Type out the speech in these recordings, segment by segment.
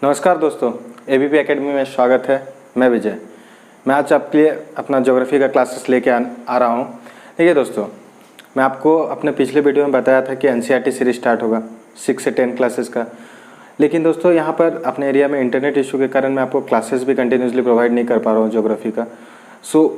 नमस्कार दोस्तों, ABP academy में स्वागत है। मैं विजय। मैं आज आपके लिए अपना ज्योग्राफी का क्लासेस लेके आ रहा हूँ। देखिए दोस्तों, मैं आपको अपने पिछले वीडियो में बताया था कि एनसीईआरटी सीरीज स्टार्ट होगा 6 से 10 क्लासेस का। लेकिन दोस्तों यहाँ पर अपने एरिया में इंटरनेट इशू के कारण मैं आपको क्लासेस भी कंटिन्यूसली प्रोवाइड नहीं कर पा रहा हूँ ज्योग्राफी का।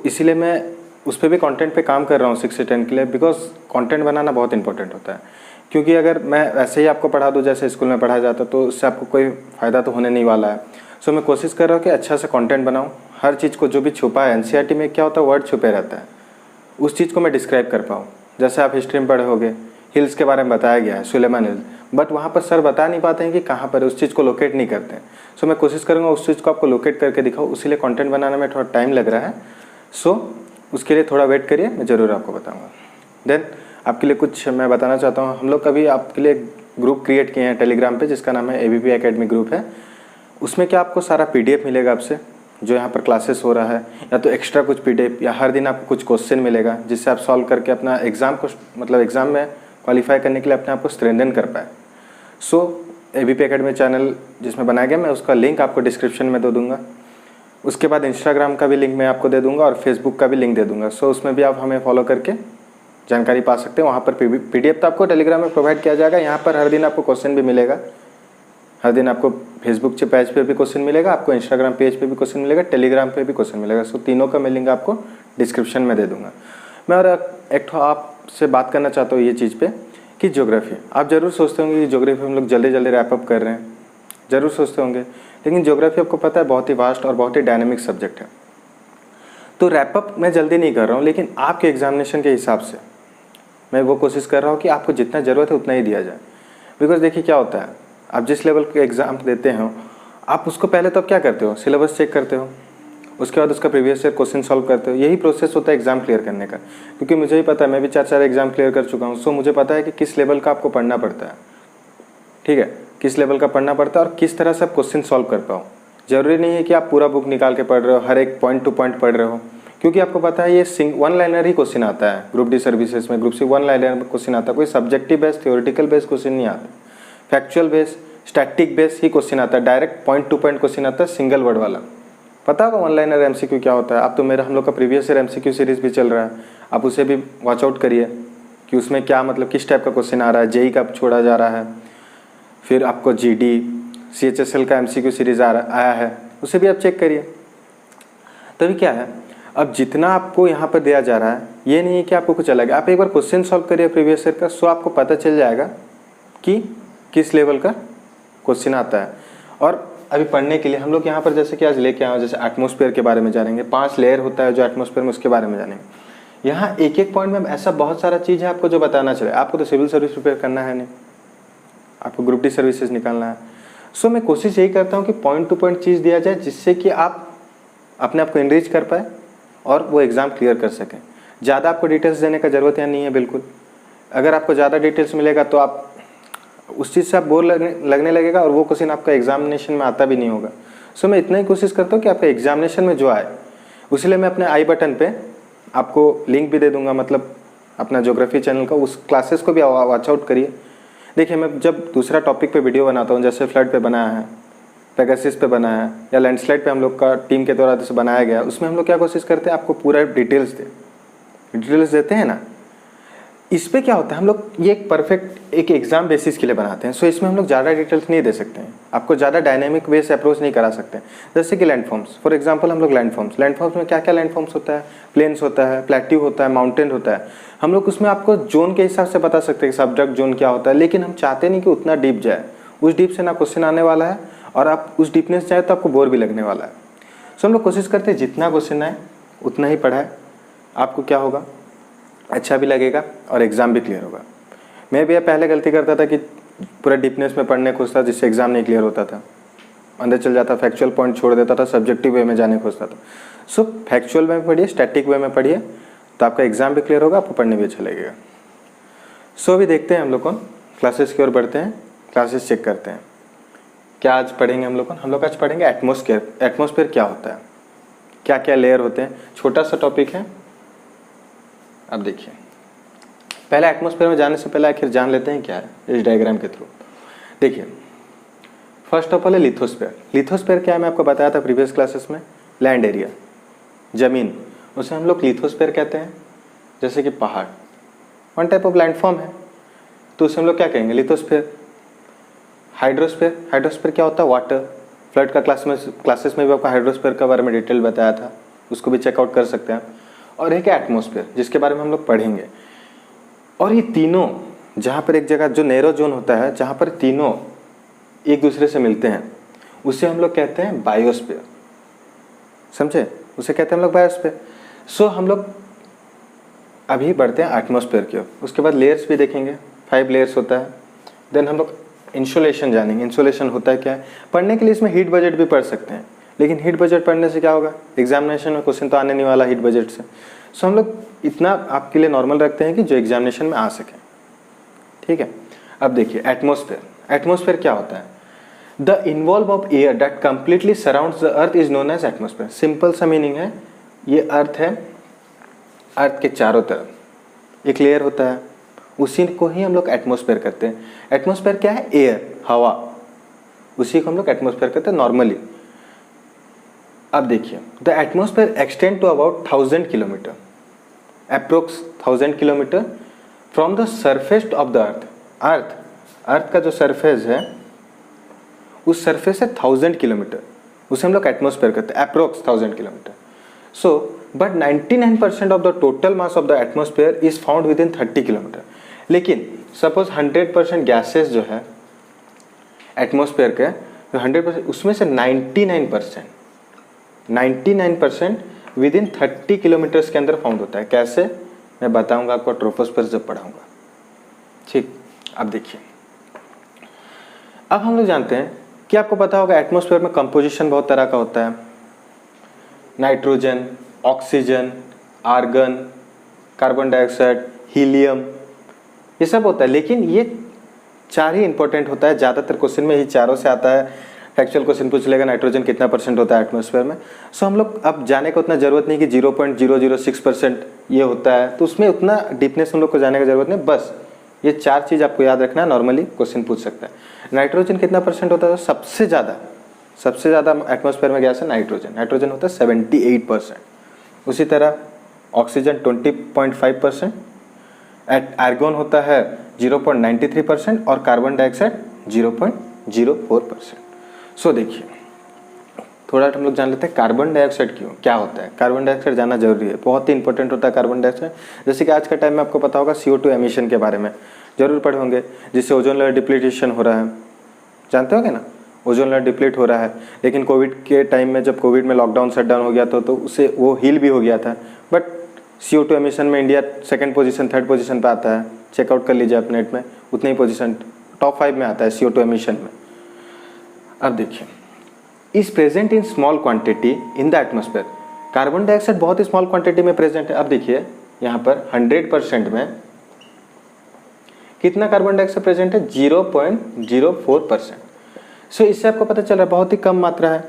इसीलिए मैं उस पर भी कंटेंट पे काम कर रहा हूँ 6 से 10 के लिए, बिकॉज कंटेंट बनाना बहुत इंपॉर्टेंट होता है। क्योंकि अगर मैं वैसे ही आपको पढ़ा दूँ जैसे स्कूल में पढ़ाया जाता तो उससे आपको कोई फ़ायदा तो होने नहीं वाला है। मैं कोशिश कर रहा हूँ कि अच्छा से कंटेंट बनाऊँ, हर चीज़ को जो भी छुपा है एनसीईआरटी में क्या होता है वर्ड छुपे रहता है, उस चीज़ को मैं डिस्क्राइब कर पाऊँ। जैसे आप हिस्ट्री में पढ़े होंगे, हिल्स के बारे में बताया गया है, सुलेमान हिल्स, बट वहाँ पर सर बता नहीं पाते हैं कि कहाँ पर, उस चीज़ को लोकेट नहीं करते हैं। मैं कोशिश करूँगा उस चीज़ को आपको लोकेट करके दिखाऊँ, उसीलिए कंटेंट बनाने में थोड़ा टाइम लग रहा है। उसके लिए थोड़ा वेट करिए, मैं ज़रूर आपको बताऊँगा। देन आपके लिए कुछ मैं बताना चाहता हूँ। हम लोग कभी आपके लिए ग्रुप क्रिएट किए हैं टेलीग्राम पे, जिसका नाम है एबीपी एकेडमी ग्रुप है। उसमें क्या आपको सारा पीडीएफ मिलेगा आपसे, जो यहाँ पर क्लासेस हो रहा है, या तो एक्स्ट्रा कुछ पीडीएफ, या हर दिन आपको कुछ क्वेश्चन मिलेगा जिससे आप सॉल्व करके अपना एग्ज़ाम को, मतलब एग्ज़ाम में क्वालिफाई करने के लिए अपने आप को स्ट्रेंथन कर पाए। एबीपी एकेडमी चैनल जिसमें बनाया गया, मैं उसका लिंक आपको डिस्क्रिप्शन में दे दूँगा। उसके बाद इंस्टाग्राम का भी लिंक मैं आपको दे दूँगा और फेसबुक का भी लिंक दे दूँगा। उसमें भी आप हमें फॉलो करके जानकारी पा सकते हैं। वहाँ पर पीडीएफ तो आपको टेलीग्राम में प्रोवाइड किया जाएगा। यहाँ पर हर दिन आपको क्वेश्चन भी मिलेगा, हर दिन आपको फेसबुक के पेज पे भी क्वेश्चन मिलेगा, आपको इंस्टाग्राम पेज पे भी क्वेश्चन मिलेगा, टेलीग्राम पे भी क्वेश्चन मिलेगा। तीनों का मैं लिंक आपको डिस्क्रिप्शन में दे दूँगा। मैं और एक आपसे बात करना चाहता हूँ ये चीज़ पे कि ज्योग्राफी, आप ज़रूर सोचते होंगे कि ज्योग्राफी हम लोग जल्दी जल्दी रैप अप कर रहे हैं, ज़रूर सोचते होंगे। लेकिन ज्योग्राफी आपको पता है बहुत ही वास्ट और बहुत ही डायनेमिक सब्जेक्ट है। तो रैप अप मैं जल्दी नहीं कर रहा हूँ, लेकिन आपके एग्जामिनेशन के हिसाब से मैं वो कोशिश कर रहा हूँ कि आपको जितना ज़रूरत है उतना ही दिया जाए। बिकॉज देखिए क्या होता है, आप जिस लेवल के एग्ज़ाम देते हो, आप उसको पहले तो आप क्या करते हो, सिलेबस चेक करते हो, उसके बाद उसका प्रीवियस ईयर क्वेश्चन सॉल्व करते हो। यही प्रोसेस होता है एग्ज़ाम क्लियर करने का। क्योंकि मुझे ही पता है, मैं भी 4 एग्ज़ाम क्लियर कर चुका हूँ। मुझे पता है कि किस लेवल का आपको पढ़ना पड़ता है, ठीक है, किस लेवल का पढ़ना पड़ता है और किस तरह से आप क्वेश्चन सॉल्व कर पाओ। ज़रूरी नहीं है कि आप पूरा बुक निकाल के पढ़ रहे हो, हर एक पॉइंट टू पॉइंट पढ़ रहे हो, क्योंकि आपको पता है ये वन लाइनर ही क्वेश्चन आता है। ग्रुप डी सर्विसेज में, group C one liner question आता है। कोई subjective based, theoretical based question नहीं आता, फैक्चुअल बेस्ड, स्टैटिक बेस्ड ही क्वेश्चन आता है। Direct point to point question आता है, सिंगल वर्ड वाला। पता होगा वन लाइनर एमसीक्यू क्या होता है। अब तो हम लोग का प्रीवियस ईयर एमसीक्यू सीरीज भी चल रहा है, आप उसे भी वॉच आउट करिए कि उसमें क्या, मतलब किस टाइप का क्वेश्चन आ रहा है, जेई का छोड़ा जा रहा है, फिर आपको जीडी, सीएचएसएल का एमसीक्यू सीरीज आया है, उसे भी आप चेक करिए। तभी क्या है, अब जितना आपको यहाँ पर दिया जा रहा है, ये नहीं है कि आपको कुछ अलग है। आप एक बार क्वेश्चन सॉल्व करिए प्रीवियस ईयर का, आपको पता चल जाएगा कि किस लेवल का क्वेश्चन आता है। और अभी पढ़ने के लिए हम लोग यहाँ पर जैसे कि आज लेके आए, जैसे एटमॉस्फेयर के बारे में जानेंगे, 5 लेयर होता है जो एटमॉस्फेयर में, उसके बारे में जानेंगे। यहाँ एक एक पॉइंट में ऐसा बहुत सारा चीज़ है आपको जो बताना चले। आपको तो सिविल सर्विस प्रिपेयर करना है नहीं, आपको ग्रुप डी सर्विसेज निकालना है। मैं कोशिश यही करता हूँ कि पॉइंट टू पॉइंट चीज़ दिया जाए, जिससे कि आप अपने आप को एनरिच कर पाए और वो एग्ज़ाम क्लियर कर सकें। ज़्यादा आपको डिटेल्स देने का ज़रूरत यहाँ नहीं है बिल्कुल। अगर आपको ज़्यादा डिटेल्स मिलेगा तो आप उस चीज़ से आप बोर लगने लगेगा और वो क्वेश्चन आपका एग्जामिनेशन में आता भी नहीं होगा। मैं इतना ही कोशिश करता हूँ कि आपका एग्जामिनेशन में जो आए, इसलिए मैं अपने आई बटन पे आपको लिंक भी दे दूँगा, मतलब अपना ज्योग्राफी चैनल का, उस क्लासेस को भी वॉच आउट करिए। देखिए, मैं जब दूसरा टॉपिक पे वीडियो बनाता हूँ, जैसे फ्लड पे बनाया है, पेगासस पे बनाया है, या लैंडस्लाइड पे हम लोग का टीम के द्वारा से बनाया गया, उसमें हम लोग क्या कोशिश करते हैं, आपको पूरा डिटेल्स देते हैं ना। इस पे क्या होता है, हम लोग ये एक परफेक्ट एक एग्जाम बेसिस के लिए बनाते हैं। इसमें हम लोग ज़्यादा डिटेल्स नहीं दे सकते हैं, आपको ज़्यादा डायनेमिक वे से अप्रोच नहीं करा सकते। जैसे कि लैंडफॉर्म्स, फॉर एग्जांपल हम लोग लैंडफॉर्म्स में क्या क्या लैंडफॉर्म्स होता है, प्लेन्स होता है, प्लेट्यू होता है, माउंटेन होता है। हम लोग उसमें आपको जोन के हिसाब से बता सकते हैं सबडक्ट जोन क्या होता है, लेकिन हम चाहते नहीं कि उतना डीप जाए। उस डीप से ना क्वेश्चन आने वाला है, और आप उस डीपनेस जाए तो आपको बोर भी लगने वाला है। हम लोग कोशिश करते हैं जितना क्वेश्चन आए उतना ही पढ़ाए। आपको क्या होगा, अच्छा भी लगेगा और एग्ज़ाम भी क्लियर होगा। मैं भी पहले गलती करता था कि पूरा डीपनेस में पढ़ने खोजता, जिससे एग्ज़ाम नहीं क्लियर होता था, अंदर चल जाता, फैक्चुअल पॉइंट छोड़ देता था, सब्जेक्टिव वे में जाने खोजता था। फैक्चुअल वे में पढ़िए, स्टैटिक वे में पढ़िए, तो आपका एग्ज़ाम भी क्लियर होगा, आपको पढ़ने भी अच्छा लगेगा। अभी देखते हैं हम लोग कौन क्लासेस की ओर बढ़ते हैं, क्लासेस चेक करते हैं। क्या आज पढ़ेंगे हम लोग आज पढ़ेंगे एटमॉस्फेयर। एटमॉस्फेयर क्या होता है, क्या क्या लेयर होते हैं, छोटा सा टॉपिक है। अब देखिए, पहले एटमॉस्फेयर में जाने से पहले आखिर जान लेते हैं क्या है इस डायग्राम के थ्रू। देखिए, फर्स्ट ऑफ ऑल है लिथोस्फीयर। लिथोस्फीयर क्या है, मैं आपको बताया था प्रीवियस क्लासेस में, लैंड एरिया, जमीन, उसे हम लोग लिथोस्फीयर कहते हैं। जैसे कि पहाड़ वन टाइप ऑफ लैंडफॉर्म है, तो उसे हम लोग क्या कहेंगे, लिथोस्फीयर। हाइड्रोस्फीयर, हाइड्रोस्फीयर क्या होता है, वाटर। फ्लड का क्लासेस में भी आपको हाइड्रोस्फीयर के बारे में डिटेल बताया था, उसको भी चेकआउट कर सकते हैं। और एक है एटमॉस्फेयर, जिसके बारे में हम लोग पढ़ेंगे। और ये तीनों जहाँ पर एक जगह जो नैरो जोन होता है, जहाँ पर तीनों एक दूसरे से मिलते हैं, उसे हम लोग कहते हैं बायोस्फीयर। समझे, उसे कहते हैं हम लोग बायोस्फीयर। सो हम लोग अभी बढ़ते हैं एटमॉस्फेयर की ओर। उसके बाद लेयर्स भी देखेंगे, 5 लेयर्स होता है। देन हम लोग इंसुलेशन जानेंगे। इंसुलेशन होता है क्या है, पढ़ने के लिए इसमें हीट बजट भी पढ़ सकते हैं, लेकिन हीट बजट पढ़ने से क्या होगा, एग्जामिनेशन में क्वेश्चन तो आने नहीं वाला हीट बजट से। सो हम लोग इतना आपके लिए नॉर्मल रखते हैं कि जो एग्जामिनेशन में आ सके। ठीक है, अब देखिए एटमॉस्फेयर। एटमॉस्फेयर क्या होता है, the envelope of air that completely surrounds the earth is known as atmosphere. Simple सा मीनिंग है, ये अर्थ है, अर्थ के चारों तरफ एक लेयर होता है, उसी को ही हम लोग एटमॉस्फेयर कहते हैं। एटमॉस्फेयर क्या है, एयर, हवा, उसी को हम लोग एटमॉस्फेयर कहते हैं नॉर्मली। अब देखिए, the atmosphere extend to about 1000 kilometre, approx 1000 kilometre from the surface of the earth. Earth का जो सरफेस है, उस सरफेस से 1000 किलोमीटर, उसे हम लोग एटमॉस्फेयर कहते हैं, approx 1000 kilometre. So but 99% of the total mass of the atmosphere is found with in 30 kilometre. लेकिन सपोज 100% गैसेस जो है एटमॉस्फेयर के, जो 100%, उसमें से 99% विद इन 30 किलोमीटर्स के अंदर फाउंड होता है। कैसे, मैं बताऊंगा आपको ट्रोपोस्फीयर जब पढ़ाऊंगा। ठीक, अब देखिए, अब हम लोग जानते हैं कि आपको पता होगा एटमॉस्फेयर में कंपोजिशन बहुत तरह का होता है, nitrogen, oxygen, argon, carbon dioxide, helium, ये सब होता है। लेकिन ये 4 ही इंपॉर्टेंट होता है, ज़्यादातर क्वेश्चन में ही चारों से आता है। फैक्चुअल क्वेश्चन पूछ लेगा नाइट्रोजन कितना % होता है एटमॉस्फेयर में। सो हम लोग अब जाने का उतना ज़रूरत नहीं कि 0.006% ये होता है, तो उसमें उतना डीपनेस हम लोग को जाने का ज़रूरत नहीं। बस ये 4 चीज़ आपको याद रखना है, नॉर्मली क्वेश्चन पूछ सकता है। नाइट्रोजन कितना % होता है, सबसे ज़्यादा एटमॉस्फेयर में गैस है नाइट्रोजन। नाइट्रोजन होता है 78%। उसी तरह ऑक्सीजन 20.5%, आर्गन होता है 0.93% और कार्बन डाइऑक्साइड 0.04%। सो देखिए, थोड़ा हम लोग जान लेते हैं कार्बन डाइऑक्साइड क्या होता है। कार्बन डाइऑक्साइड जानना जरूरी है, बहुत ही इंपॉर्टेंट होता है कार्बन डाइऑक्साइड। जैसे कि आज के टाइम में आपको पता होगा CO2 एमिशन के बारे में जरूर पढ़े होंगे, जिससे ओजोन लेयर डिप्लीटेशन हो रहा है, जानते होंगे ना, ओजोन लेयर डिप्लीट हो रहा है। लेकिन कोविड के टाइम में, जब कोविड में लॉकडाउन शटडाउन हो गया था, तो उससे वो हील भी हो गया था। बट CO2 एमिशन में India 2nd position 3rd position पे आता है, चेकआउट कर लीजिए आप नेट में, उतनी ही पोजीशन टॉप 5 में आता है CO2 एमिशन में। अब देखिए, is present in small quantity in the atmosphere. Carbon dioxide बहुत ही स्मॉल क्वांटिटी में प्रेजेंट है। अब देखिए यहाँ पर 100% में कितना कार्बन डाइऑक्साइड प्रेजेंट है, 0.04%। सो इससे आपको पता चल रहा है बहुत ही कम मात्रा है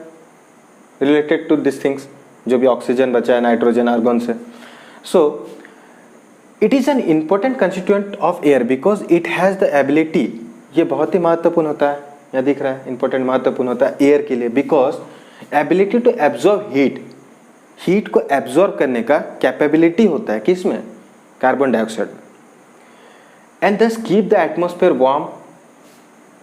रिलेटेड टू दिस थिंग्स, जो भी ऑक्सीजन बचा है नाइट्रोजन आर्गन से। So it is an important constituent of air because it has the ability, ये बहुत ही महत्वपूर्ण होता है, यहाँ दिख रहा है, इंपॉर्टेंट महत्वपूर्ण होता है एयर के लिए, because ability to absorb heat को एब्जॉर्ब करने का कैपेबिलिटी होता है किसमें, कार्बन डाइऑक्साइड में। And thus keep the atmosphere warm,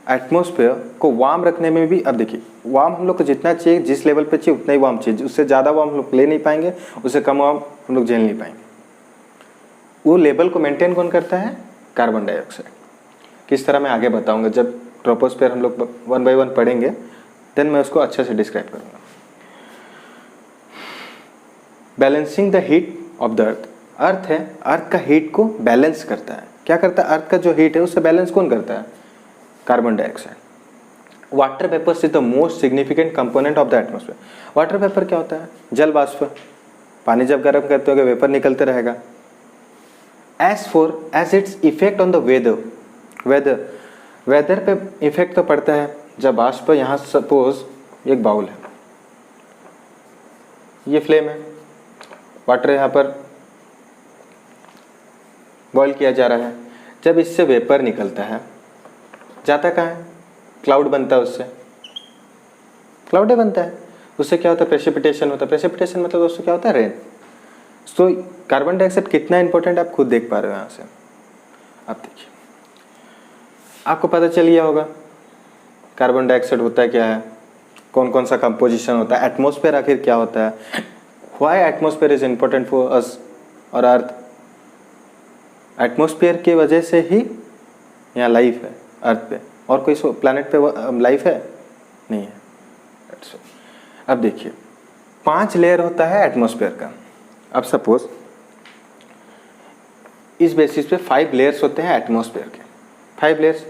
atmosphere को वार्म रखने में भी। अब देखिए, वार्म हम लोग को जितना चाहिए, जिस लेवल पे चाहिए उतना ही वार्म चाहिए, उससे ज़्यादा वार्म हम लोग ले नहीं पाएंगे, उससे कम वार्म हम लोग झेल नहीं पाएंगे। वो लेवल को मेंटेन कौन करता है, कार्बन डाइऑक्साइड। किस तरह मैं आगे बताऊंगा, जब ट्रोपोस्फीयर हम लोग 1 by 1 पढ़ेंगे, देन मैं उसको अच्छे से डिस्क्राइब करूंगा। Balancing the heat of the earth, earth है, अर्थ का हीट को बैलेंस करता है। क्या करता है, अर्थ का जो हीट है उससे बैलेंस कौन करता है, carbon dioxide. Water vapours is the most significant component of the atmosphere. Water vapour क्या होता है, जल वाष्प। पानी जब गर्म करते हो वेपर निकलते रहेगा। As its effect on the weather पे इफेक्ट तो पड़ता है जब वाष्प, यहाँ सपोज एक बाउल है, ये फ्लेम है, वाटर यहाँ पर बॉईल किया जा रहा है। जब इससे वेपर निकलता है, जाता कहाँ है, क्लाउड बनता है उससे, क्लाउड बनता है, उससे क्या होता है, प्रेसिपिटेशन होता है। प्रेसिपिटेशन मतलब दोस्तों क्या होता है, रेन। तो कार्बन डाइऑक्साइड कितना इंपॉर्टेंट आप खुद देख पा रहे हो यहाँ से। आप देखिए, आपको पता चल गया होगा कार्बन डाइऑक्साइड होता है क्या है, कौन कौन सा कंपोजिशन होता है, एटमॉस्फेयर आखिर क्या होता है, why atmosphere is important for us और अर्थ। एटमॉस्फेयर की वजह से ही यहाँ लाइफ है अर्थ पे, और कोई प्लैनेट पे लाइफ है नहीं है। अब देखिए 5 लेयर होता है एटमॉस्फेयर का। अब सपोज इस बेसिस पे 5 लेयर्स होते हैं एटमॉस्फेयर के। 5 लेयर्स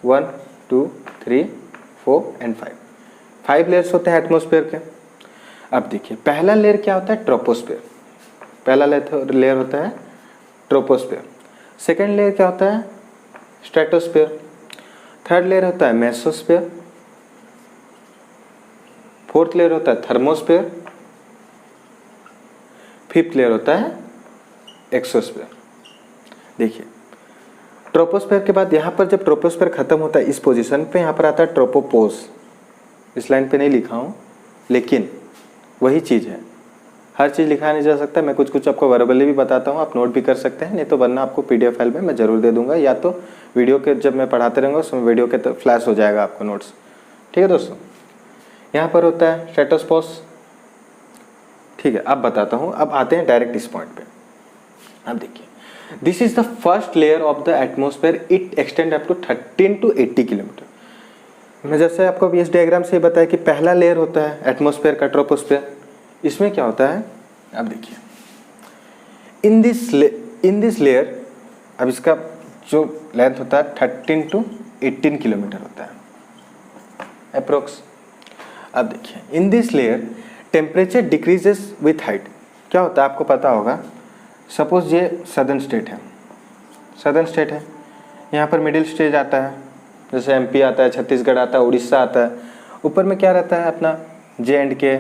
1 2 3 4 एंड 5 लेयर्स होते हैं एटमॉस्फेयर के। अब देखिए पहला लेयर क्या होता है, ट्रोपोस्फेयर। पहला लेयर होता है ट्रोपोस्फेयर। सेकेंड लेयर क्या होता है, स्ट्रेटोस्फेयर। थर्ड लेयर होता है मेसोस्फेयर। फोर्थ लेयर होता है थर्मोस्फेयर। फिफ्थ लेयर होता है एक्सोस्फेयर। देखिए ट्रोपोस्फेयर के बाद यहाँ पर जब ट्रोपोस्फेयर खत्म होता है इस पोजीशन पे, यहाँ पर आता है ट्रोपोपोज। इस लाइन पे नहीं लिखा हूँ, लेकिन वही चीज़ है। हर चीज़ लिखा नहीं जा सकता, मैं कुछ कुछ आपको वर्बली भी बताता हूँ, आप नोट भी कर सकते हैं, नहीं तो वरना आपको PDF फाइल में मैं ज़रूर दे दूंगा, या तो वीडियो के जब मैं पढ़ाते रहूँगा उसमें वीडियो के तो फ्लैश हो जाएगा आपको नोट्स। ठीक है दोस्तों, यहाँ पर होता है स्ट्रेटोस्फोर्स। ठीक है, अब बताता हूँ, अब आते हैं डायरेक्ट इस पॉइंट पे। अब देखिए this is the first layer of the atmosphere, it extend up to 13 to 80 kilometre. मैं जैसे आपको इस डायग्राम से बताया कि पहला लेयर होता है एटमॉस्फेयर का ट्रोपोस्फेयर। इसमें क्या होता है, अब देखिए इन दिस लेयर, अब इसका जो लेंथ होता है 13 to 18 किलोमीटर होता है अप्रोक्स। अब देखिए इन this layer temperature decreases with height. क्या होता है आपको पता होगा, सपोज ये सदर्न स्टेट है, यहाँ पर मिडिल स्टेज आता है, जैसे MP आता है, छत्तीसगढ़ आता है, उड़ीसा आता है। ऊपर में क्या रहता है अपना J&K,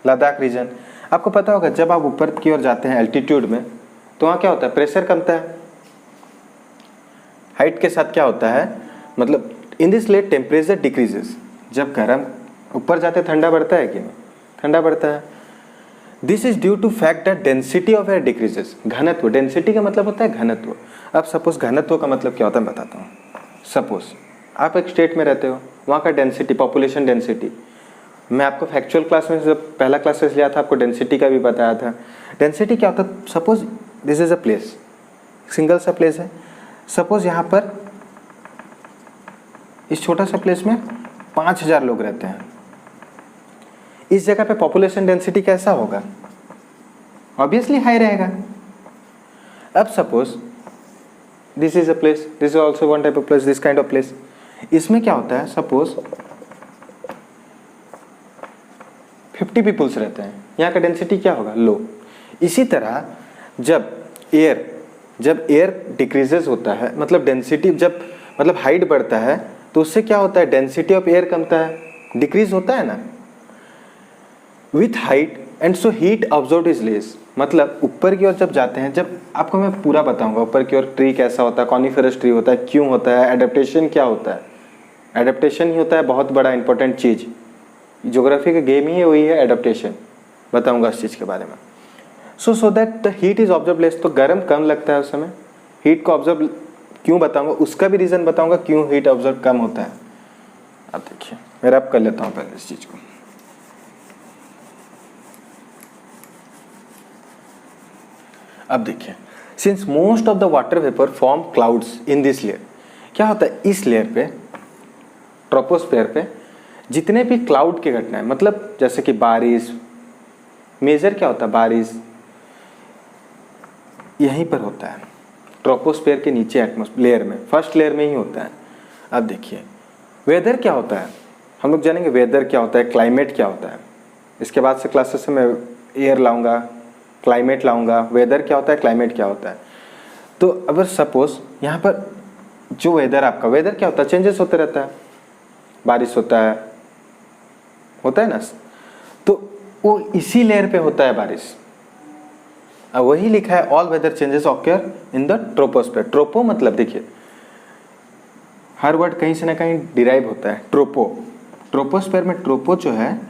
लद्दाख रीजन। आपको पता होगा जब आप ऊपर की ओर जाते हैं एल्टीट्यूड में, तो वहाँ क्या होता है, प्रेशर कमता है। हाइट के साथ क्या होता है, मतलब इन दिस लेयर टेम्परेचर डिक्रीजेस। जब गर्म ऊपर जाते ठंडा बढ़ता है कि नहीं, ठंडा बढ़ता है। This is due to fact that density of air decreases. घनत्व, डेंसिटी का मतलब होता है घनत्व। अब सपोज घनत्व का मतलब क्या होता है बताता हूँ। सपोज आप एक स्टेट में रहते हो, वहाँ का डेंसिटी, पॉपुलेशन डेंसिटी, मैं आपको फैक्चुअल क्लास में जब पहला क्लासेस लिया था आपको डेंसिटी का भी बताया था। डेंसिटी क्या होता है, suppose this is a place, single सा प्लेस है। सपोज यहाँ पर इस छोटा सा प्लेस में 5000 लोग रहते हैं। इस जगह पे पॉपुलेशन डेंसिटी कैसा होगा, ऑब्वियसली हाई रहेगा। अब suppose this is a place, this is also one type of place, this kind of place. इसमें क्या होता है, सपोज 50 पीपुल्स रहते हैं, यहाँ का डेंसिटी क्या होगा, लो। इसी तरह जब एयर डिक्रीजेस होता है, मतलब डेंसिटी जब मतलब हाइट बढ़ता है, तो उससे क्या होता है, डेंसिटी ऑफ एयर कमता है, डिक्रीज होता है ना with height, and so heat absorbed is less. मतलब ऊपर की ओर जब जाते हैं, जब आपको मैं पूरा बताऊंगा ऊपर की ओर ट्री कैसा होता है, कॉनिफेरस ट्री होता है, क्यों होता है, एडेप्टेशन क्या होता है। एडेप्टेशन ही होता है बहुत बड़ा इंपॉर्टेंट चीज़, ज्योग्राफी का गेम ही वही है एडेप्टेशन, बताऊंगा इस चीज़ के बारे में। So that the heat is observe less, तो गर्म कम लगता है उस समय, हीट को ऑब्जर्व क्यों बताऊंगा, उसका भी रीज़न बताऊंगा क्यों हीट ऑब्जर्व कम होता है। अब देखिए मैं रैप कर लेता हूँ पहले इस चीज़ को। अब देखिए since most of the water vapour form clouds in this layer, क्या होता है इस लेयर पे, ट्रोपोस्फेयर पे जितने भी क्लाउड की घटनाएं, मतलब जैसे कि बारिश, मेजर क्या होता है बारिश, यहीं पर होता है ट्रोपोस्फेयर के नीचे एटमॉस्फेयर लेयर में, फर्स्ट लेयर में ही होता है। अब देखिए वेदर क्या होता है, हम लोग जानेंगे वेदर क्या होता है, क्लाइमेट क्या होता है। इसके बाद से क्लासेस से मैं एयर लाऊंगा, क्लाइमेट लाऊंगा, वेदर क्या होता है, क्लाइमेट क्या होता है। तो अगर सपोज यहाँ पर जो वेदर, आपका वेदर क्या होता है, चेंजेस होते रहता है, बारिश होता है ना, तो वो इसी लेयर पे होता है बारिश। अब वही लिखा है all weather changes occur in the troposphere. Tropo मतलब देखिए हर वर्ड कहीं से ना कहीं डिराइव होता है, ट्रोपो ट्रोपोस्फेयर में ट्रोपो जो है,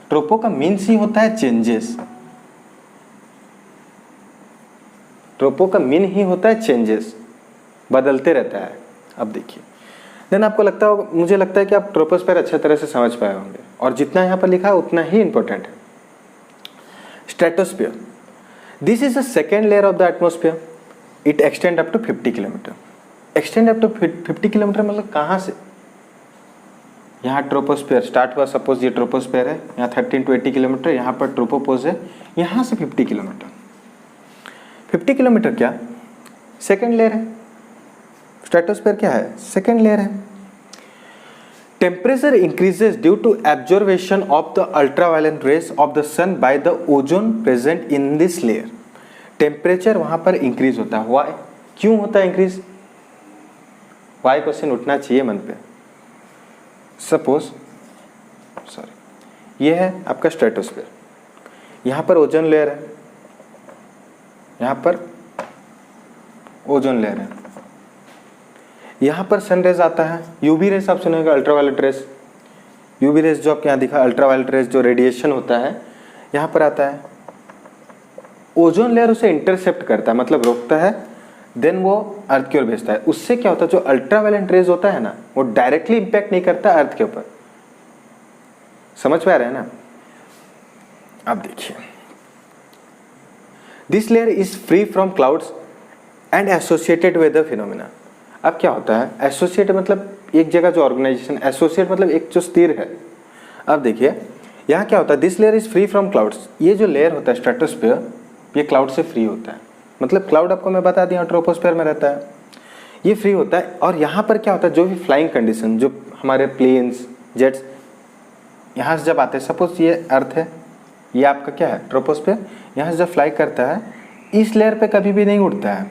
ट्रोपो का मीन्स ही होता है चेंजेस। ट्रोपो का मीन ही होता है चेंजेस, बदलते रहता है। अब देखिए, देन आपको लगता होगा, मुझे लगता है कि आप ट्रोपोस्फेयर अच्छे तरह से समझ पाए होंगे, और जितना यहाँ पर लिखा है उतना ही इंपॉर्टेंट है। Stratosphere, this is the second layer of the atmosphere, it extend up to 50 kilometre. Extend up to 50 kilometre मतलब कहाँ से? यहाँ ट्रोपोस्फियर स्टार्ट हुआ, सपोज ये ट्रोपोस्फियर है, यहाँ 13 to 80 किलोमीटर, यहाँ पर ट्रोपोपोज है, यहाँ से 50 किलोमीटर। 50 किलोमीटर क्या सेकेंड लेयर है, स्ट्रेटोस्फीयर क्या है, सेकेंड लेयर है। Temperature increases due to absorption of the ultraviolet rays of the sun by the ozone present in this layer. Temperature वहां पर इंक्रीज होता है। वाई, क्यों होता है इंक्रीज? वाई क्वेश्चन उठना चाहिए मन पे। सपोज ये है आपका स्ट्रेटोस्फीयर, यहाँ पर ओजोन लेयर है, यहाँ पर ओजोन लेयर है, यहाँ पर सन रेज आता है, यूवी रेज आप सुनेगा, अल्ट्रावायलेट रेज, यूवी रेज जो आपके यहाँ दिखा, अल्ट्रावायलेट रेज जो रेडिएशन होता है यहाँ पर आता है, ओजोन लेयर उसे इंटरसेप्ट करता है, मतलब रोकता है, देन वो अर्थ की ओर भेजता है। उससे क्या होता है, जो अल्ट्रावायलेट रेज होता है ना, वो डायरेक्टली इंपैक्ट नहीं करता अर्थ के ऊपर। समझ पा रहे हैं ना? अब देखिए, this layer is free from clouds and associated weather phenomena. अब क्या होता है, एसोसिएट मतलब एक जगह जो ऑर्गेनाइजेशन, एसोसिएट मतलब एक जो स्थिर है। अब देखिए यहाँ क्या होता है, this layer is free from clouds, ये जो लेयर होता है स्ट्रेटोस्फीयर, ये क्लाउड से फ्री होता है। मतलब क्लाउड आपको मैं बता दिया ट्रोपोस्फीयर में रहता है, ये फ्री होता है। और यहाँ पर क्या होता है, जो भी फ्लाइंग कंडीशन, जो हमारे प्लेन्स जेट्स यहाँ से जब आते हैं, सपोज ये अर्थ है, ये आपका क्या है ट्रोपोस्फीयर, यहाँ से जब फ्लाई करता है, इस लेयर पे कभी भी नहीं उड़ता है।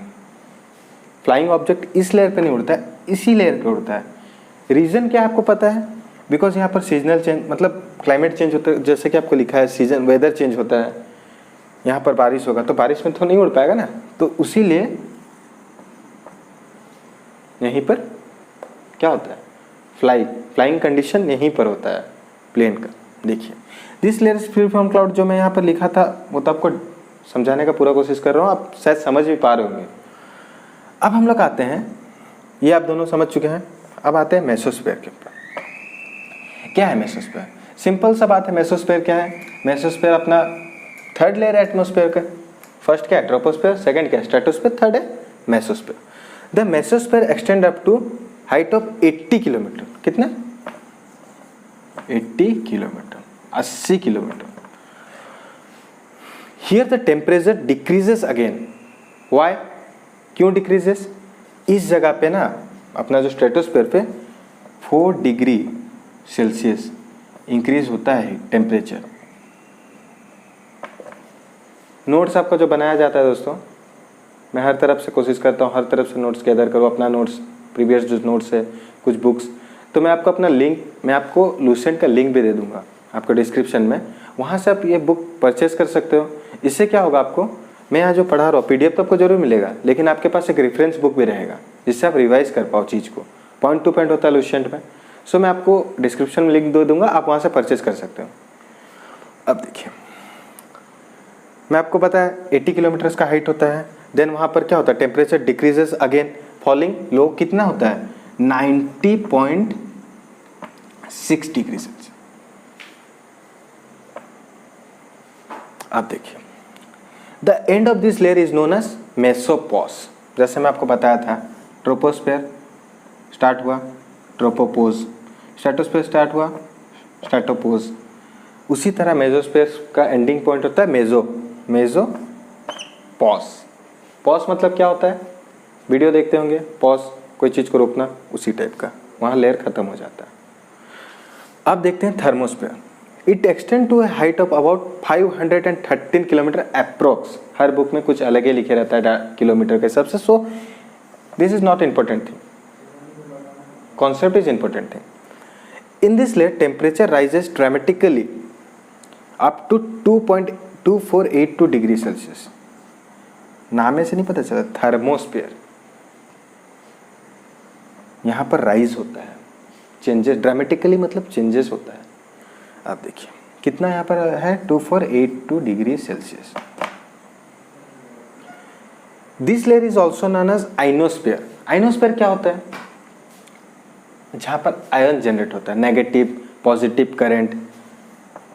फ्लाइंग ऑब्जेक्ट इस लेयर पे नहीं उड़ता है, इसी लेयर पे उड़ता है। रीज़न क्या है आपको पता है? बिकॉज यहाँ पर सीजनल चेंज, मतलब क्लाइमेट चेंज होता है, जैसे कि आपको लिखा है सीजन, वेदर चेंज होता है। यहाँ पर बारिश होगा तो बारिश में तो नहीं उड़ पाएगा ना, तो उसी लिए यहीं पर क्या होता है, फ्लाइंग कंडीशन यहीं पर होता है प्लेन का। देखिए, this layer is free from cloud, जो मैं यहाँ पर लिखा था वो तो आपको समझाने का पूरा कोशिश कर रहा हूँ, आप शायद समझ भी पा रहे होंगे। अब हम लोग आते हैं, ये आप दोनों समझ चुके हैं, अब आते हैं मेसोस्फीयर के ऊपर। क्या है मेसोस्फीयर? सिंपल सा बात है, मेसोस्फीयर क्या है? मेसोस्फीयर अपना थर्ड लेयर है एटमोस्फीयर का। फर्स्ट क्या है ट्रोपोस्फीयर, सेकंड क्या है स्ट्रेटोस्फीयर, थर्ड है mesosphere. The mesosphere extend up to height of 80 kilometre. कितना? 80 kilometre, 80 kilometre. Here the temperature decreases again. Why, क्यों डिक्रीजेस? इस जगह पे ना अपना जो स्ट्रेटोस्फीयर पे 4 डिग्री सेल्सियस इंक्रीज होता है टेम्परेचर। नोट्स आपका जो बनाया जाता है दोस्तों, मैं हर तरफ से कोशिश करता हूँ, हर तरफ से नोट्स गैदर करूँ, अपना नोट्स, प्रीवियस जो नोट्स है, कुछ बुक्स, तो मैं आपको अपना लिंक, मैं आपको लूसेंट का लिंक भी दे दूँगा आपको डिस्क्रिप्शन में, वहाँ से आप ये बुक परचेस कर सकते हो। इससे क्या होगा, आपको मैं यहाँ जो पढ़ा रहा हूँ PDF तो आपको जरूर मिलेगा, लेकिन आपके पास एक रेफरेंस बुक भी रहेगा जिससे आप रिवाइज कर पाओ चीज़ को। पॉइंट टू पॉइंट होता है लूसेंट में। सो मैं आपको डिस्क्रिप्शन में लिंक दे दूँगा, आप वहाँ से परचेस कर सकते हो। अब देखिए, मैं आपको पता है 80 किलोमीटर्स का हाइट होता है, देन वहाँ पर क्या होता है, temperature decreases again, falling low कितना होता है 90.6 डिग्री सेल्सियस। अब देखिए, the end of this layer is known as mesopause. जैसे मैं आपको बताया था, ट्रोपोस्फीयर स्टार्ट हुआ, ट्रोपोपोज, स्ट्रेटोस्फीयर स्टार्ट हुआ, स्ट्रेटोपोज। उसी तरह मेसोस्फीयर का एंडिंग पॉइंट होता है मेसोपॉज। पॉज मतलब क्या होता है, वीडियो देखते होंगे, पॉज कोई चीज़ को रोकना, उसी टाइप का, वहाँ लेयर खत्म हो जाता है। अब देखते हैं thermosphere. It extend to a height of about 513 kilometre approx. हर बुक में कुछ अलग ही लिखे रहता है किलोमीटर के हिसाब से, so this is not important thing, concept is important thing. In this layer temperature rises dramatically up to 2.2482 degree Celsius. नाम से नहीं पता चला, थर्मोस्फीयर, यहाँ पर राइज होता है, चेंजेस, ड्रामेटिकली मतलब चेंजेस होता है। आप देखिए कितना यहाँ पर है 2482 degree Celsius. This layer is also known as ionosphere. Ionosphere क्या होता है? जहाँ पर आयन जनरेट होता है, negative positive current,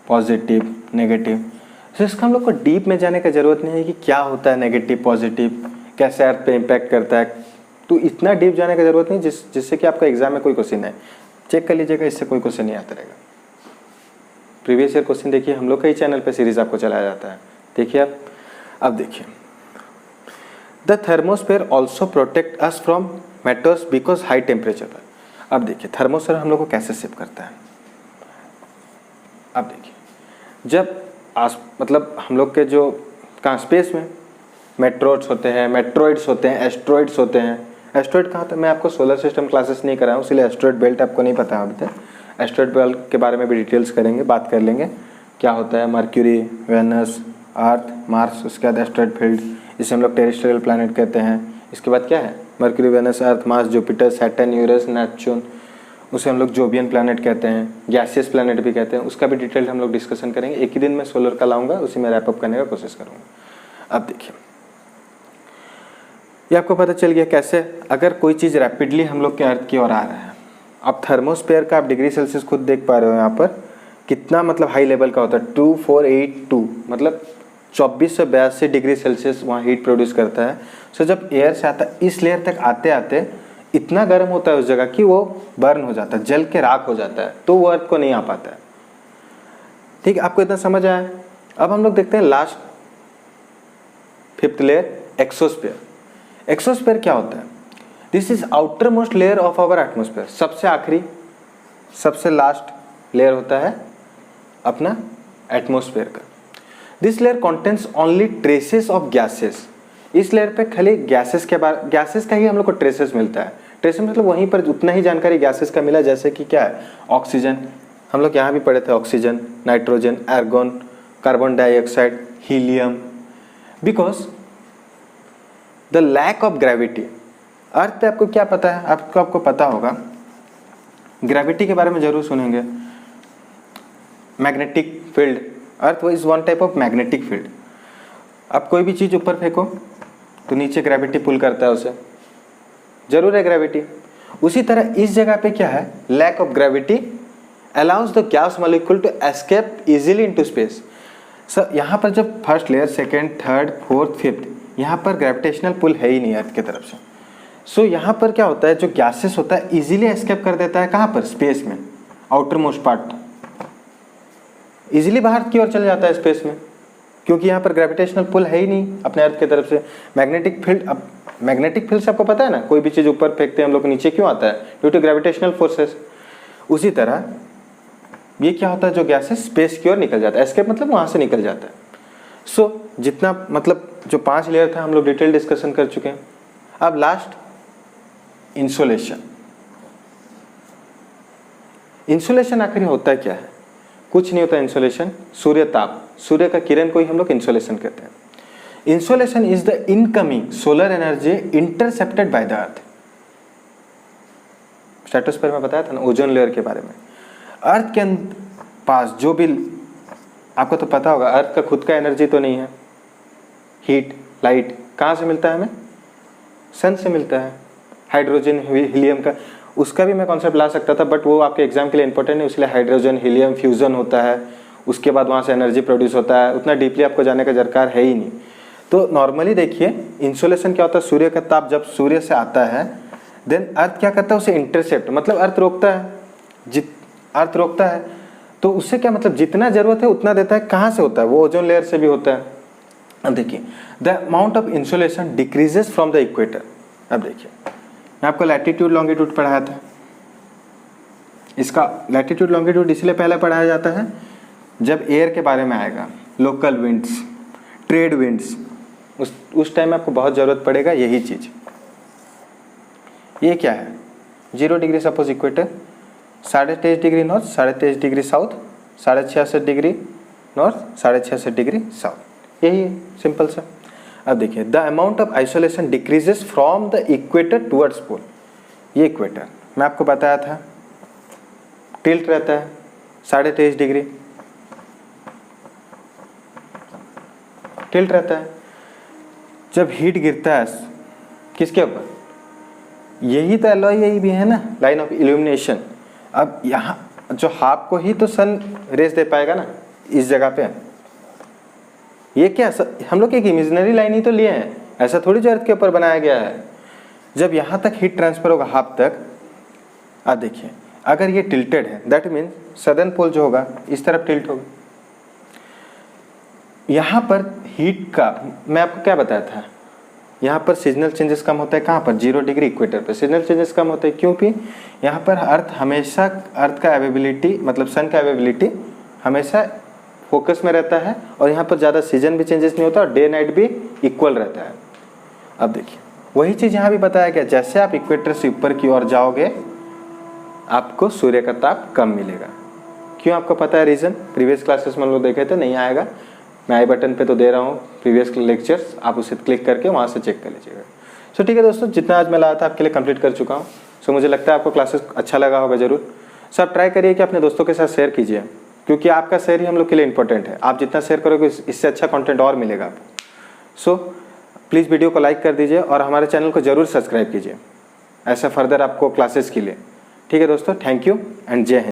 positive negative. तो इसका हम लोग को डीप में जाने का जरूरत नहीं है कि क्या होता है नेगेटिव पॉजिटिव, कैसे अर्थ पे इम्पैक्ट करता है। तो इतना डीप जाने का जरूरत नहीं जिससे कि आपका एग्जाम में कोई क्वेश्चन है। चेक कर लीजिएगा, इससे कोई क्वेश्चन नहीं आता रहेगा। प्रीवियस ईयर क्वेश्चन देखिए, हम लोग का ही चैनल पे सीरीज आपको चलाया जाता है, देखिए आप। अब देखिए, the thermosphere also protect us from matters because high temperature पर। अब देखिए थर्मोस्फेयर हम लोग को कैसे सेव करता है। अब देखिए, जब मतलब हम लोग के जो कहाँ स्पेस में मेट्रोइड्स होते हैं, मेट्रोइड्स होते हैं, एस्ट्रॉइड्स होते हैं। एस्ट्रॉइड कहाँ होता है? मैं आपको सोलर सिस्टम क्लासेस नहीं कराऊँ, इसलिए एस्ट्रॉइड बेल्ट आपको नहीं पता है अभी तक। एस्ट्रॉइड बेल्ट के बारे में भी डिटेल्स करेंगे, बात कर लेंगे क्या होता है। मर्क्यूरी, वेनस, अर्थ, मार्स, उसके बाद एस्ट्रॉइड फील्ड, इसे हम लोग टेरेस्ट्रियल प्लैनेट कहते हैं। इसके बाद क्या है? Mercury, Venus, Earth, Mars, Jupiter, Saturn, Uranus, Neptune, उसे हम लोग जोबियन प्लैनेट कहते हैं, गैसियस प्लैनेट भी कहते हैं। उसका भी डिटेल हम लोग डिस्कशन करेंगे। एक ही दिन में सोलर का लाऊंगा, उसी में रैपअप करने का कोशिश करूँगा। अब देखिए, ये आपको पता चल गया कैसे अगर कोई चीज़ रैपिडली हम लोग के अर्थ की ओर आ रहा है। अब थर्मोस्फेयर का आप डिग्री सेल्सियस खुद देख पा रहे हो यहाँ पर कितना मतलब हाई लेवल का होता है। 2482 मतलब 2482 डिग्री सेल्सियस वहाँ हीट प्रोड्यूस करता है। सो जब एयर से आता है, इस लेयर तक आते आते इतना गर्म होता है उस जगह कि वो बर्न हो जाता है, जल के राख हो जाता है, तो वो अर्थ को नहीं आ पाता है। ठीक है, आपको इतना समझ आया। अब हम लोग देखते हैं last 5th layer, exosphere. Exosphere क्या होता है? This is outer most layer of our atmosphere. सबसे आखिरी, सबसे लास्ट लेयर होता है अपना एटमोस्फेयर का। This layer contains only traces of gases. इस लेयर पे खाली गैसेस के बारे, गैसेस का ही हम लोग को ट्रेसेस मिलता है। ट्रेसेस मतलब वहीं पर उतना ही जानकारी गैसेस का मिला, जैसे कि क्या है, ऑक्सीजन, हम लोग यहाँ भी पढ़े थे, oxygen, nitrogen, argon, carbon dioxide, helium. Because the lack of gravity. Earth पे आपको क्या पता है? आपको पता होगा, ग्रेविटी के बारे में जरूर सुनेंगे। Magnetic field, earth is one type of magnetic field. आप कोई भी चीज़ ऊपर फेंको तो नीचे ग्रेविटी पुल करता है उसे, जरूर है ग्रेविटी। उसी तरह इस जगह पे क्या है? Lack of gravity allows the gas molecule to escape easily into space. Sir यहाँ पर जब first layer, second, third, fourth, fifth, यहाँ पर ग्रेविटेशनल पुल है ही नहीं अर्थ की तरफ से। सो यहाँ पर क्या होता है, जो गैसेस होता है इजीली एस्केप कर देता है। कहाँ पर? स्पेस में, आउटर मोस्ट पार्ट, इजीली बाहर की ओर चल जाता है स्पेस में, क्योंकि यहाँ पर ग्रेविटेशनल पुल है ही नहीं अपने अर्थ की तरफ से। मैग्नेटिक फील्ड, अब मैग्नेटिक फील्ड से आपको पता है ना, कोई भी चीज़ ऊपर फेंकते हैं हम लोग नीचे क्यों आता है? Due to gravitational forces. उसी तरह ये क्या होता है, जो गैसेस स्पेस की ओर निकल जाता है, एस्केप मतलब वहाँ से निकल जाता है। सो जितना मतलब जो 5 लेयर था हम लोग डिटेल डिस्कशन कर चुके हैं। अब लास्ट इंसुलेशन। इंसुलेशन आखिर होता है क्या है? कुछ नहीं होता इंसुलेशन, सूर्य ताप, सूर्य का किरण को ही हम लोग इंसुलेशन कहते हैं। Insulation is the incoming solar energy intercepted by the earth. Stratosphere में बताया था ना, ओजोन लेयर के बारे में। अर्थ के पास जो भी, आपको तो पता होगा, अर्थ का खुद का एनर्जी तो नहीं है। हीट, लाइट कहाँ से मिलता है हमें? सन से मिलता है। हाइड्रोजन, हीलियम का, उसका भी मैं कॉन्सेप्ट ला सकता था, बट वो आपके एग्जाम के लिए इंपॉर्टेंट है, इसलिए हाइड्रोजन हीलियम फ्यूजन होता है, उसके बाद वहाँ से एनर्जी प्रोड्यूस होता है। उतना डीपली आपको जाने का दरकार है ही नहीं। तो नॉर्मली देखिए इंसुलेशन क्या होता है, सूर्य का ताप जब सूर्य से आता है, देन अर्थ क्या करता है, उसे इंटरसेप्ट, मतलब अर्थ रोकता है। अर्थ रोकता है तो उससे क्या मतलब, जितना जरूरत है उतना देता है। कहाँ से होता है? वो ओजोन लेयर से भी होता है। अब देखिए, the amount of insulation decreases from the equator. अब देखिए, मैं आपको लैटिट्यूड लॉन्गिट्यूड पढ़ाया था। इसका लैटिट्यूड लॉन्गिट्यूड इसलिए पहले पढ़ाया जाता है जब एयर के बारे में आएगा, लोकल विंड्स, ट्रेड विंड्स, उस टाइम आपको बहुत ज़रूरत पड़ेगा यही चीज़। ये क्या है? 0 degree suppose equator, 23.5 degree north, 23.5 degree south, 66.5 degree north, 66.5 degree south, यही है सिंपल सा। अब देखिए, the amount of isolation decreases from the equator towards pole. ये इक्वेटर मैं आपको बताया था, टिल्ट रहता है 23.5 डिग्री, टिल्ट रहता है। जब हीट गिरता है किसके ऊपर, यही तो एलॉय यही भी है ना, लाइन ऑफ इल्यूमिनेशन। अब यहाँ जो हाफ को ही तो सन रेस दे पाएगा ना इस जगह पे। ये क्या हम लोग एक इमेजिनरी लाइन ही तो लिए हैं, ऐसा थोड़ी जो अर्थ के ऊपर बनाया गया है। जब यहाँ तक हीट ट्रांसफर होगा हाफ तक, अब देखिए अगर ये टिल्टेड है दैट मीन्स सदर्न पोल जो होगा इस तरफ टिल्ट होगा। यहाँ पर हीट का मैं आपको क्या बताया था, यहाँ पर सीजनल चेंजेस कम होता है कहाँ पर, 0 डिग्री इक्वेटर पर सीजनल चेंजेस कम होते हैं, क्योंकि यहाँ पर अर्थ हमेशा, अर्थ का अवेबिलिटी मतलब सन का अवेबिलिटी हमेशा फोकस में रहता है, और यहाँ पर ज़्यादा सीजन भी चेंजेस नहीं होता और डे नाइट भी इक्वल रहता है। अब देखिए वही चीज़ यहाँ भी बताया गया, जैसे आप इक्वेटर से ऊपर की ओर जाओगे आपको सूर्य का ताप कम मिलेगा। क्यों आपको पता है रीज़न, प्रीवियस क्लासेस में हम लोग देखे थे, नहीं आएगा मैं आई बटन पे तो दे रहा हूँ प्रीवियस लेक्चर्स, आप उसे क्लिक करके वहाँ से चेक कर लीजिएगा। सो ठीक है दोस्तों, जितना आज मैं लाया था आपके लिए कंप्लीट कर चुका हूँ। सो मुझे लगता है आपको क्लासेस अच्छा लगा होगा ज़रूर। सो आप ट्राई करिए कि अपने दोस्तों के साथ शेयर कीजिए, क्योंकि आपका शेयर ही हम लोग के लिए इंपॉर्टेंट है। आप जितना शेयर करोगे इससे अच्छा कंटेंट और मिलेगा आपको। सो प्लीज़ वीडियो को लाइक कर दीजिए और हमारे चैनल को ज़रूर सब्सक्राइब कीजिए ऐसा फर्दर आपको क्लासेस के लिए। ठीक है दोस्तों, थैंक यू एंड जय हिंद।